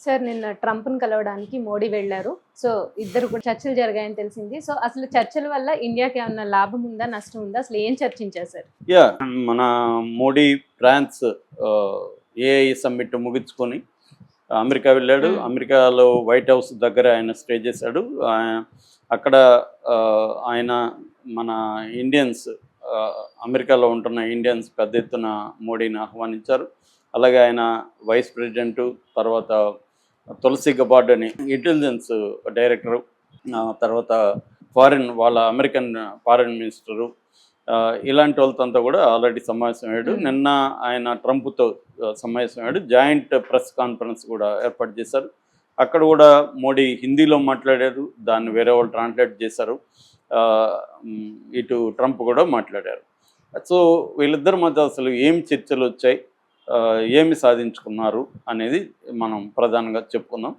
Sir నిన్న ట్రంప్ను కలవడానికి మోడీ వెళ్ళారు. సో ఇద్దరు కూడా చర్చలు జరిగాయని తెలిసింది. సో అసలు చర్చల వల్ల ఇండియాకి ఏమన్నా లాభం ఉందా, నష్టం ఉందా? అసలు ఏం చర్చించారు సార్? మన మోడీ ఫ్రాన్స్ ఏఐ సమ్మిట్ ముగించుకొని అమెరికా వెళ్ళాడు. అమెరికాలో వైట్ హౌస్ దగ్గర ఆయన స్టే చేశాడు. అక్కడ ఆయన మన ఇండియన్స్ అమెరికాలో ఉంటున్న ఇండియన్స్ పెద్ద ఎత్తున మోడీని ఆహ్వానించారు. అలాగే ఆయన వైస్ ప్రెసిడెంటు, తర్వాత తులసి గబార్డ్ అని ఇంటెలిజెన్స్ డైరెక్టరు, తర్వాత వాళ్ళ అమెరికన్ ఫారిన్ మినిస్టరు, ఇలాంటి వాళ్ళతో కూడా ఆల్రెడీ సమావేశమయ్యాడు. నిన్న ఆయన ట్రంప్తో సమావేశమయ్యాడు. జాయింట్ ప్రెస్ కాన్ఫరెన్స్ కూడా ఏర్పాటు చేశారు. అక్కడ కూడా మోడీ హిందీలో మాట్లాడారు, దాన్ని వేరే వాళ్ళు ట్రాన్స్లేట్ చేశారు. ఇటు ట్రంప్ కూడా మాట్లాడారు. సో వీళ్ళిద్దరి మధ్య అసలు ఏం చర్చలు వచ్చాయి, ఏమి సాధించుకున్నారు అనేది మనం ప్రధానంగా చెప్పుకుందాం.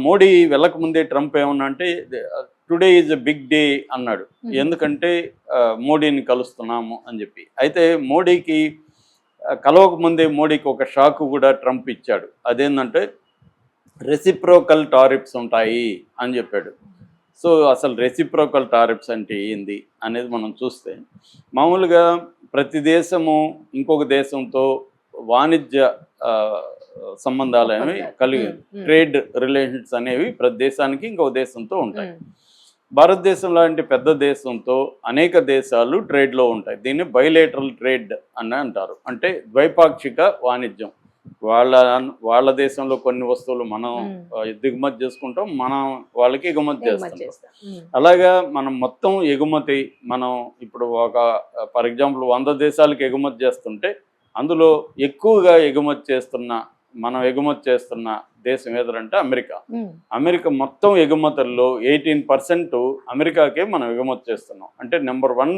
మోడీ వెళ్ళకముందే ట్రంప్ ఏమన్నా అంటే today is a big day అన్నాడు. ఎందుకంటే మోడీని కలుస్తున్నాము అని చెప్పి. అయితే మోడీకి కలవకముందే మోడీకి ఒక షాక్ కూడా ట్రంప్ ఇచ్చాడు. అదేంటంటే రెసిప్రోకల్ టారిఫ్స్ ఉంటాయి అని చెప్పాడు. సో అసలు రెసిప్రోకల్ టారిఫ్స్ అంటే ఏంది అనేది మనం చూస్తే, మామూలుగా ప్రతి దేశము ఇంకొక దేశంతో వాణిజ్య సంబంధాలు అనేవి కలిగి, ట్రేడ్ రిలేషన్స్ అనేవి ప్రతి దేశానికి ఇంకొక దేశంతో ఉంటాయి. భారతదేశం లాంటి పెద్ద దేశంతో అనేక దేశాలు ట్రేడ్లో ఉంటాయి. దీన్ని బైలేటరల్ ట్రేడ్ అని అంటారు. అంటే ద్వైపాక్షిక వాణిజ్యం. వాళ్ళ దేశంలో కొన్ని వస్తువులు మనం దిగుమతి చేసుకుంటాం, మనం వాళ్ళకి ఎగుమతి చేస్తాం. అలాగా మనం మొత్తం ఎగుమతి, మనం ఇప్పుడు ఫర్ ఎగ్జాంపుల్ 100 దేశాలకు ఎగుమతి చేస్తుంటే అందులో ఎక్కువగా మనం ఎగుమతి చేస్తున్న దేశం ఏదంటే అమెరికా. అమెరికా మొత్తం ఎగుమతుల్లో 18% అమెరికాకే మనం ఎగుమతి చేస్తున్నాం. అంటే నెంబర్ 1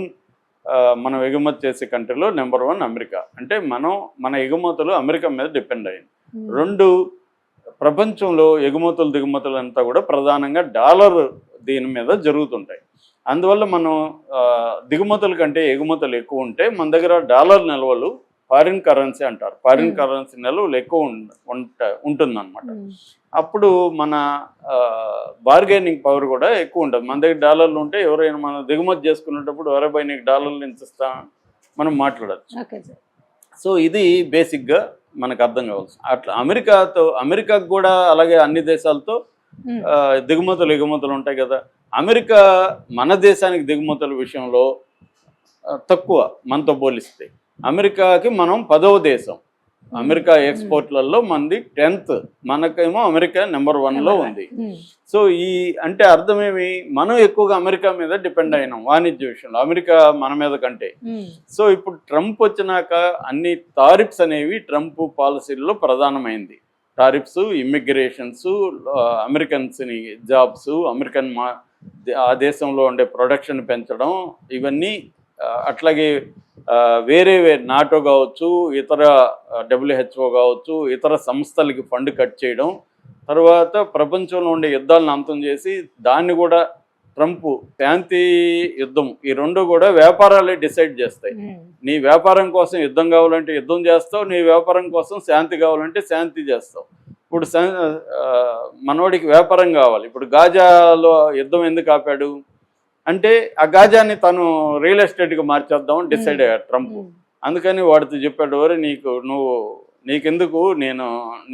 మనం ఎగుమతి చేసే కంట్రీలో నెంబర్ 1 అమెరికా. అంటే మన ఎగుమతులు అమెరికా మీద డిపెండ్ అయ్యింది. 2, ప్రపంచంలో ఎగుమతులు దిగుమతులు అంతా కూడా ప్రధానంగా డాలర్ దీని మీద జరుగుతుంటాయి. అందువల్ల మనం దిగుమతుల కంటే ఎగుమతులు ఎక్కువ ఉంటే మన దగ్గర డాలర్ నిల్వలు, ఫారిన్ కరెన్సీ అంటారు, ఫారిన్ కరెన్సీ నిల్వలు ఎక్కువ ఉంటుందన్నమాట. అప్పుడు మన బార్గెనింగ్ పవర్ కూడా ఎక్కువ ఉంటుంది. మన దగ్గర డాలర్లు ఉంటే ఎవరైనా మనం దిగుమతి చేసుకునేటప్పుడు ఎవరైనా నీకు డాలర్లు ఎంత ఇస్తా మనం మాట్లాడచ్చు. సో ఇది బేసిక్గా మనకు అర్థం కావాల్సి. అట్లా అమెరికాకు కూడా అలాగే అన్ని దేశాలతో దిగుమతులు ఎగుమతులు ఉంటాయి కదా. అమెరికా మన దేశానికి దిగుమతుల విషయంలో తక్కువ మనతో పోలిస్తే. అమెరికాకి మనం 10వ దేశం. అమెరికా ఎక్స్పోర్ట్లలో మనది 10th, మనకేమో అమెరికా నెంబర్ 1లో ఉంది. సో అంటే అర్థమేమి, మనం ఎక్కువగా అమెరికా మీద డిపెండ్ అయినాం వాణిజ్య విషయంలో, అమెరికా మన మీద కంటే. సో ఇప్పుడు ట్రంప్ వచ్చినాక అన్ని టారిఫ్స్ అనేవి ట్రంప్ పాలసీల్లో ప్రధానమైంది. టారిఫ్స్, ఇమ్మిగ్రేషన్స్, అమెరికన్స్ని జాబ్స్, ఆ దేశంలో ఉండే ప్రొడక్షన్ పెంచడం, ఇవన్నీ. అట్లాగే వేరే నాటో కావచ్చు, ఇతర WHO కావచ్చు, ఇతర సంస్థలకి ఫండ్ కట్ చేయడం, తర్వాత ప్రపంచంలో ఉండే యుద్ధాలను అంతం చేసి దాన్ని కూడా ట్రంప్ శాంతి యుద్ధం, ఈ 2 కూడా వ్యాపారాలే డిసైడ్ చేస్తాయి. నీ వ్యాపారం కోసం యుద్ధం కావాలంటే యుద్ధం చేస్తావు, నీ వ్యాపారం కోసం శాంతి కావాలంటే శాంతి చేస్తావు. ఇప్పుడు మనోడికి వ్యాపారం కావాలి. ఇప్పుడు గాజాలో యుద్ధం ఎందుకు ఆపాడు అంటే ఆ గాజాని తను రియల్ ఎస్టేట్గా మార్చేద్దామని డిసైడ్ అయ్యాడు ట్రంప్. అందుకని వాడితో చెప్పాడు, వరే నీకెందుకు,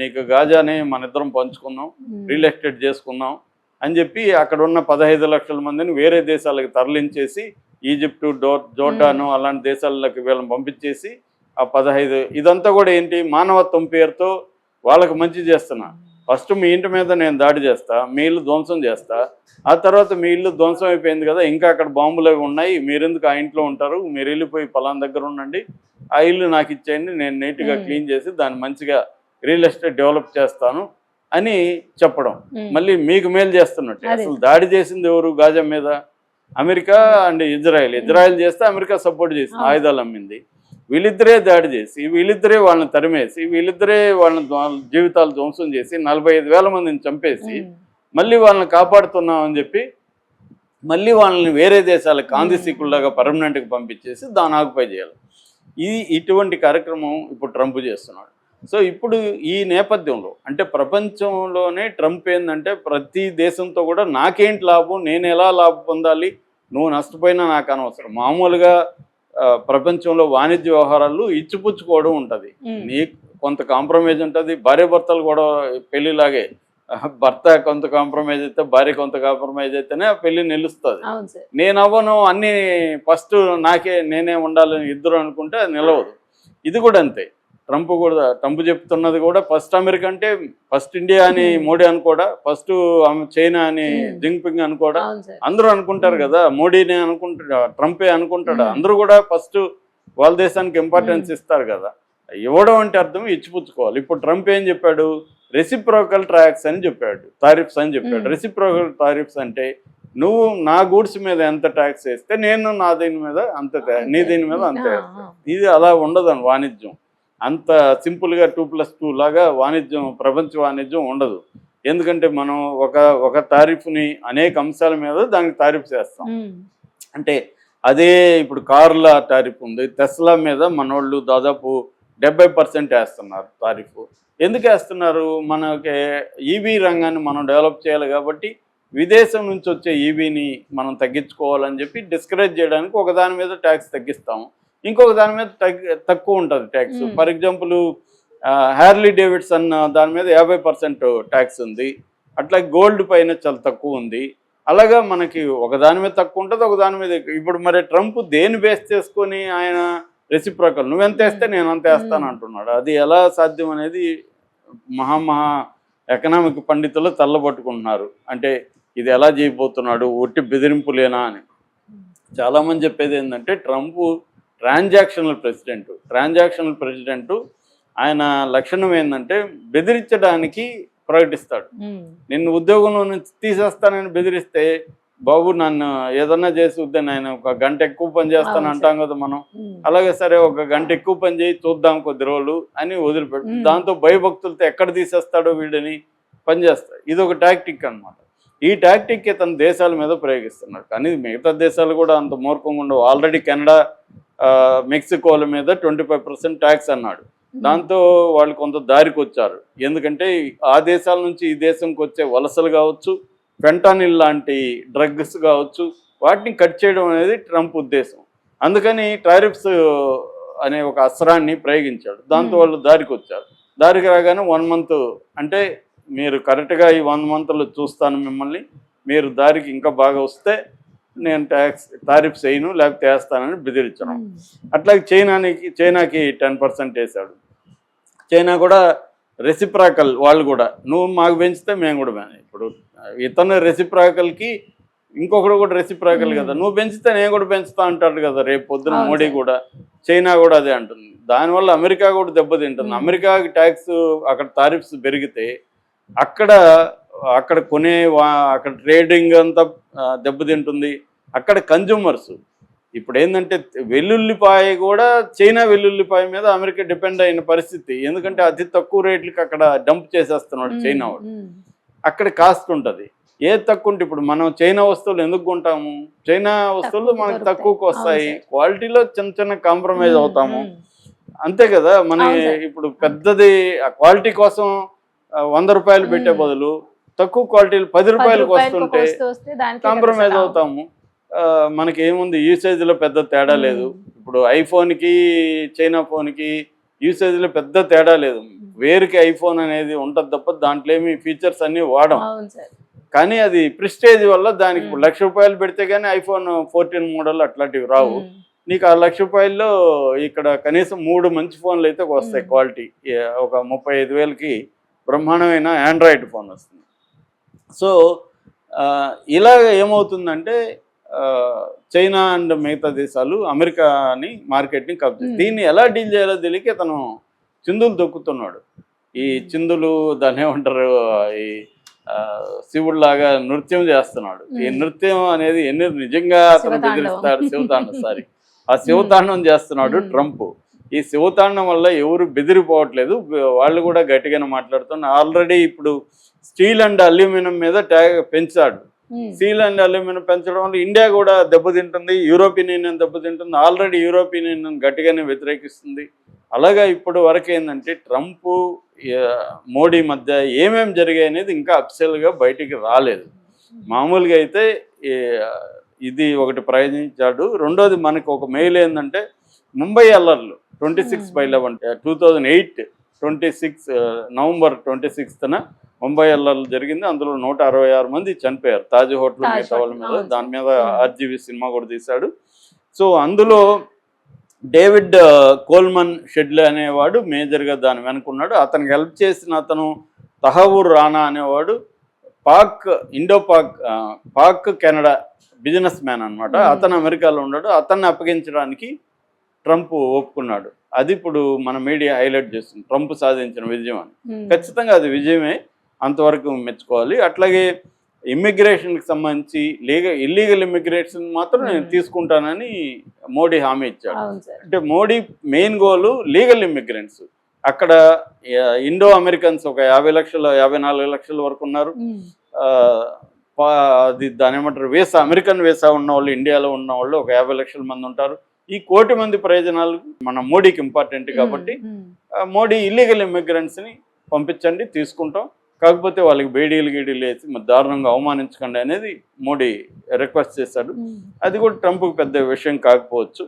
నీకు గాజాని మన ఇద్దరం పంచుకుందాం, రియల్ ఎస్టేట్ చేసుకుందాం అని చెప్పి అక్కడ ఉన్న 15 లక్షల మందిని వేరే దేశాలకు తరలించేసి, ఈజిప్టు, జోర్డాను అలాంటి దేశాలకి వీళ్ళని పంపించేసి ఆ 15, ఇదంతా కూడా ఏంటి, మానవత్వం పేరుతో వాళ్ళకి మంచి చేస్తున్నా. ఫస్ట్ మీ ఇంటి మీద నేను దాడి చేస్తా, మీ ఇల్లు ధ్వంసం చేస్తా, ఆ తర్వాత మీ ఇల్లు ధ్వంసం అయిపోయింది కదా, ఇంకా అక్కడ బాంబులు అవి ఉన్నాయి, మీరెందుకు ఆ ఇంట్లో ఉంటారు, మీరు వెళ్ళిపోయి పలానా దగ్గర ఉండండి, ఆ ఇల్లు నాకు ఇచ్చేయండి, నేను నీట్గా క్లీన్ చేసి దాన్ని మంచిగా రియల్ ఎస్టేట్ డెవలప్ చేస్తాను అని చెప్పడం. మళ్ళీ మీకు మేలు చేస్తున్నట్టు. అసలు దాడి చేసింది ఎవరు గాజా మీద? అమెరికా అండ్ ఇజ్రాయెల్ చేస్తే అమెరికా సపోర్ట్ చేసింది, ఆయుధాలు అమ్మింది. వీళ్ళిద్దరే దాడి చేసి, వీళ్ళిద్దరే వాళ్ళని తరిమేసి, వీళ్ళిద్దరే వాళ్ళని జీవితాలు ధ్వంసం చేసి 45,000 మందిని చంపేసి మళ్ళీ వాళ్ళని కాపాడుతున్నామని చెప్పి మళ్ళీ వాళ్ళని వేరే దేశాలకు కాందిశీకుల్లాగా పర్మనెంట్గా పంపించేసి దాన్ని ఆక్యుపై చేయాలి. ఇటువంటి కార్యక్రమం ఇప్పుడు ట్రంప్ చేస్తున్నాడు. సో ఇప్పుడు ఈ నేపథ్యంలో అంటే ప్రపంచంలోనే ట్రంప్ ఏంటంటే ప్రతి దేశంతో కూడా నాకేంటి లాభం, నేను ఎలా లాభం పొందాలి, నువ్వు నష్టపోయినా నాకు అనవసరం. మామూలుగా ప్రపంచంలో వాణిజ్య వ్యవహారాలు ఇచ్చిపుచ్చుకోవడం ఉంటుంది. నీకు కొంత కాంప్రమైజ్ ఉంటుంది. భార్యాభర్తలు కూడా పెళ్లిలాగే, భర్త కొంత కాంప్రమైజ్ అయితే భార్య కొంత కాంప్రమైజ్ అయితేనే ఆ పెళ్లి నిలుస్తుంది. నేను అవ్వను అన్ని ఫస్ట్ నేనే ఉండాలని ఇద్దరు అనుకుంటే అది నిలవదు. ఇది కూడా అంతే. ట్రంప్ చెప్తున్నది కూడా ఫస్ట్ అమెరికా అంటే ఫస్ట్ ఇండియా అని మోడీ అనుకోడా, ఫస్ట్ చైనా అని జింగ్పింగ్ అనుకోడా, అందరూ అనుకుంటారు కదా. మోడీనే అనుకుంటాడు, ట్రంపే అనుకుంటాడు. అందరూ కూడా ఫస్ట్ వాళ్ళ దేశానికి ఇంపార్టెన్స్ ఇస్తారు కదా. ఇవ్వడం అంటే అర్థం ఇచ్చిపుచ్చుకోవాలి. ఇప్పుడు ట్రంప్ ఏం చెప్పాడు, రెసిప్రోకల్ టారిఫ్స్ అని చెప్పాడు, టారిఫ్స్ అని చెప్పాడు. రెసిప్రోకల్ టారిఫ్స్ అంటే నువ్వు నా గూడ్స్ మీద ఎంత ట్యాక్స్ వేస్తే నేను నా దీని మీద అంత, నీ దీని మీద అంత వేస్తాను. ఇది అలా ఉండదని వాణిజ్యం. అంత సింపుల్గా 2+2 లాగా వాణిజ్యం, ప్రపంచ వాణిజ్యం ఉండదు. ఎందుకంటే మనం ఒక టారిఫ్ని అనేక అంశాల మీద దానికి టారిఫ్ చేస్తాం. అంటే అదే ఇప్పుడు కార్ల టారిఫ్ ఉంది, టెస్లా మీద మనోళ్ళు దాదాపు 70% వేస్తున్నారు టారిఫ్. ఎందుకు వేస్తున్నారు? మనకి ఈవీ రంగాన్ని మనం డెవలప్ చేయాలి కాబట్టి విదేశం నుంచి వచ్చే ఈవీని మనం తగ్గించుకోవాలని చెప్పి డిస్కరేజ్ చేయడానికి ఒక దాని మీద ట్యాక్స్ తగ్గిస్తాము, ఇంకొక దాని మీద తక్కువ ఉంటుంది tax. For example Harley Davidson దాని మీద 50% ట్యాక్స్ ఉంది. అట్లా గోల్డ్ పైన చాలా తక్కువ ఉంది. అలాగా మనకి ఒక దాని మీద తక్కువ ఉంటుంది, ఒక దాని మీద. ఇప్పుడు మరి ట్రంప్ దేని బేస్ చేసుకొని ఆయన రెసిప్రోకల్ నువ్వెంత వేస్తే నేను అంత వేస్తాను అంటున్నాడు. అది ఎలా సాధ్యం అనేది మహా ఎకనామిక్ పండితులు తల్లబట్టుకుంటున్నారు. అంటే ఇది ఎలా చేయబోతున్నాడు, ఒట్టి బెదిరింపులేనా అని. చాలామంది చెప్పేది ఏంటంటే ట్రంప్ ట్రాన్సాక్షనల్ ప్రెసిడెంట్. ఆయన లక్షణం ఏంటంటే బెదిరించడానికి ప్రకటిస్తాడు. నిన్ను ఉద్యోగంలో నుంచి తీసేస్తానని బెదిరిస్తే, బాబు నన్ను ఏదన్నా చేసి వద్దని ఆయన 1 గంట ఎక్కువ పని చేస్తాను అంటాం కదా మనం. అలాగే సరే 1 గంట ఎక్కువ పని చేయి చూద్దాం కొద్ది రోజులు అని వదిలిపెట్టు. దాంతో భయభక్తులతో ఎక్కడ తీసేస్తాడో వీడిని పనిచేస్తాడు. ఇది ఒక టాక్టిక్ అనమాట. ఈ టాక్టిక్ ఇతను దేశాల మీద ప్రయోగిస్తున్నాడు. కానీ మిగతా దేశాలు కూడా అంత మూర్ఖంగా ఉండవు. ఆల్రెడీ కెనడా, మెక్సికోల మీద 25% ట్యాక్స్ అన్నాడు. దాంతో వాళ్ళు కొంత దారికి వచ్చారు. ఎందుకంటే ఆ దేశాల నుంచి ఈ దేశంకి వచ్చే వలసలు కావచ్చు, ఫెంటానిల్ లాంటి డ్రగ్స్ కావచ్చు, వాటిని కట్ చేయడం అనేది ట్రంప్ ఉద్దేశం. అందుకని టారిఫ్స్ అనే ఒక అస్త్రాన్ని ప్రయోగించాడు. దాంతో వాళ్ళు దారికి వచ్చారు. దారికి రాగానే 1 మంత్ అంటే మీరు కరెక్ట్గా ఈ 1 మంత్లో చూస్తాను మిమ్మల్ని, మీరు దారికి ఇంకా బాగా వస్తే నేను టారిఫ్స్ వేయను లేకపోతే వేస్తానని బెదిరించడం. అట్లాగే చైనాకి 10% వేశాడు. చైనా కూడా రెసిప్రాకల్, వాళ్ళు కూడా నువ్వు మాకు పెంచితే మేము కూడా ఇప్పుడు ఇతను రెసిప్రాకల్కి ఇంకొకడు కూడా రెసిప్రాకల్ కదా, నువ్వు పెంచితే నేను కూడా పెంచుతా అంటాడు కదా రేపు పొద్దున మోడీ కూడా. చైనా కూడా అదే అంటుంది. దానివల్ల అమెరికా కూడా దెబ్బతింటుంది. అమెరికాకి ట్యాక్స్, అక్కడ టారిఫ్స్ పెరిగితే అక్కడ అక్కడ ట్రేడింగ్ అంతా దెబ్బతింటుంది. అక్కడ కన్జ్యూమర్స్ ఇప్పుడు ఏంటంటే వెల్లుల్లిపాయ కూడా చైనా వెల్లుల్లిపాయ మీద అమెరికా డిపెండ్ అయిన పరిస్థితి. ఎందుకంటే అతి తక్కువ రేట్లకి అక్కడ డంప్ చేసేస్తున్నాడు చైనా వాడు. అక్కడ కాస్ట్ ఉంటుంది. ఏది తక్కువ ఉంటే ఇప్పుడు మనం చైనా వస్తువులు ఎందుకు కొంటాము? చైనా వస్తువులు మనకు తక్కువకు వస్తాయి, క్వాలిటీలో చిన్న కాంప్రమైజ్ అవుతాము, అంతే కదా. మన ఇప్పుడు పెద్దది క్వాలిటీ కోసం 100 రూపాయలు పెట్టే బదులు తక్కువ క్వాలిటీలు 10 రూపాయలకు వస్తుంటే కాంప్రమైజ్ అవుతాము. మనకి ఏముంది, యూసేజ్లో పెద్ద తేడా లేదు. ఇప్పుడు ఐఫోన్కి చైనా ఫోన్కి యూసేజ్లో పెద్ద తేడా లేదు. వేరుకి ఐఫోన్ అనేది ఉంటుంది తప్ప దాంట్లో ఏమి ఫీచర్స్ అన్నీ వాడం. కానీ అది ప్రిస్టేజ్ వల్ల దానికి ఇప్పుడు 1,00,000 రూపాయలు పెడితే కానీ ఐఫోన్ 14 మోడల్ అట్లాంటివి రావు. నీకు ఆ 1,00,000 రూపాయల్లో ఇక్కడ కనీసం 3 మంచి ఫోన్లు అయితే వస్తాయి క్వాలిటీ. ఒక 35,000కి బ్రహ్మాండమైన ఆండ్రాయిడ్ ఫోన్ వస్తుంది. సో ఇలాగ ఏమవుతుందంటే చైనా అండ్ మిగతా దేశాలు అమెరికాని మార్కెట్ని కబ్జా. దీన్ని ఎలా డీల్ చేయాలో తెలియక తను చిందులు దొక్కుతున్నాడు. ఈ చిందులు దాన్ని ఏమంటారు, ఈ శివుడిలాగా నృత్యం చేస్తున్నాడు. ఈ నృత్యం అనేది నిజంగా అతను బెదిరిస్తాడు. ఆ శివతాండం చేస్తున్నాడు ట్రంప్. ఈ శివతాండం వల్ల ఎవరు బెదిరిపోవట్లేదు, వాళ్ళు కూడా గట్టిగానే మాట్లాడుతున్నారు. ఆల్రెడీ ఇప్పుడు స్టీల్ అండ్ అల్యూమినియం మీద పెంచాడు. స్టీల్ అండ్ అల్యూమినియం పెంచడం వల్ల ఇండియా కూడా దెబ్బతింటుంది, యూరోపియన్ యూనియన్ దెబ్బతింటుంది. ఆల్రెడీ యూరోపియన్ యూనియన్ గట్టిగానే వ్యతిరేకిస్తుంది. అలాగా ఇప్పుడు వరకు ఏంటంటే ట్రంప్ మోడీ మధ్య ఏమేమి జరిగాయి అనేది ఇంకా అఫిషియల్గా బయటికి రాలేదు. మామూలుగా అయితే ఇది ఒకటి ప్రయోగించాడు. రెండోది మనకు ఒక మెయిల్ ఏంటంటే ముంబై అల్లర్లు 26/11 2008 నవంబర్ 26న ముంబై అల్లర్లు జరిగింది. అందులో 166 మంది చనిపోయారు తాజ్ హోటల్ మిగతా వాళ్ళ మీద. దాని మీద ఆర్జీవీ సినిమా కూడా తీశాడు. సో అందులో డేవిడ్ కోల్మన్ షెడ్లే అనేవాడు మేజర్గా దాని వెనుకున్నాడు. అతనికి హెల్ప్ చేసిన అతను తహవూర్ రాణా అనేవాడు పాక్ కెనడా బిజినెస్ మ్యాన్ అనమాట. అతను అమెరికాలో ఉన్నాడు. అతన్ని అప్పగించడానికి ట్రంప్ ఒప్పుకున్నాడు. అది ఇప్పుడు మన మీడియా హైలైట్ చేస్తుంది, ట్రంప్ సాధించిన విజయం అని. ఖచ్చితంగా అది విజయమే, అంతవరకు మెచ్చుకోవాలి. అట్లాగే ఇమ్మిగ్రేషన్కి సంబంధించి ఇల్లీగల్ ఇమ్మిగ్రేషన్ మాత్రం నేను తీసుకుంటానని మోడీ హామీ ఇచ్చాడు. అంటే మోడీ మెయిన్ గోలు లీగల్ ఇమ్మిగ్రెంట్స్. అక్కడ ఇండో అమెరికన్స్ ఒక 54 లక్షల వరకు ఉన్నారు. అది దాని ఏమంటారు వీసా, అమెరికన్ వీసా ఉన్న వాళ్ళు, ఇండియాలో ఉన్న వాళ్ళు ఒక 50 లక్షల మంది ఉంటారు. ఈ 1 కోటి మంది ప్రయోజనాలు మన మోడీకి ఇంపార్టెంట్ కాబట్టి మోడీ ఇల్లీగల్ ఇమ్మిగ్రెంట్స్ని పంపించండి, తీసుకుంటాం, కాకపోతే వాళ్ళకి బేడీలు వేసి దారుణంగా అవమానించకండి అనేది మోడీ రిక్వెస్ట్ చేశాడు. అది కూడా ట్రంప్కి పెద్ద విషయం కాకపోవచ్చు.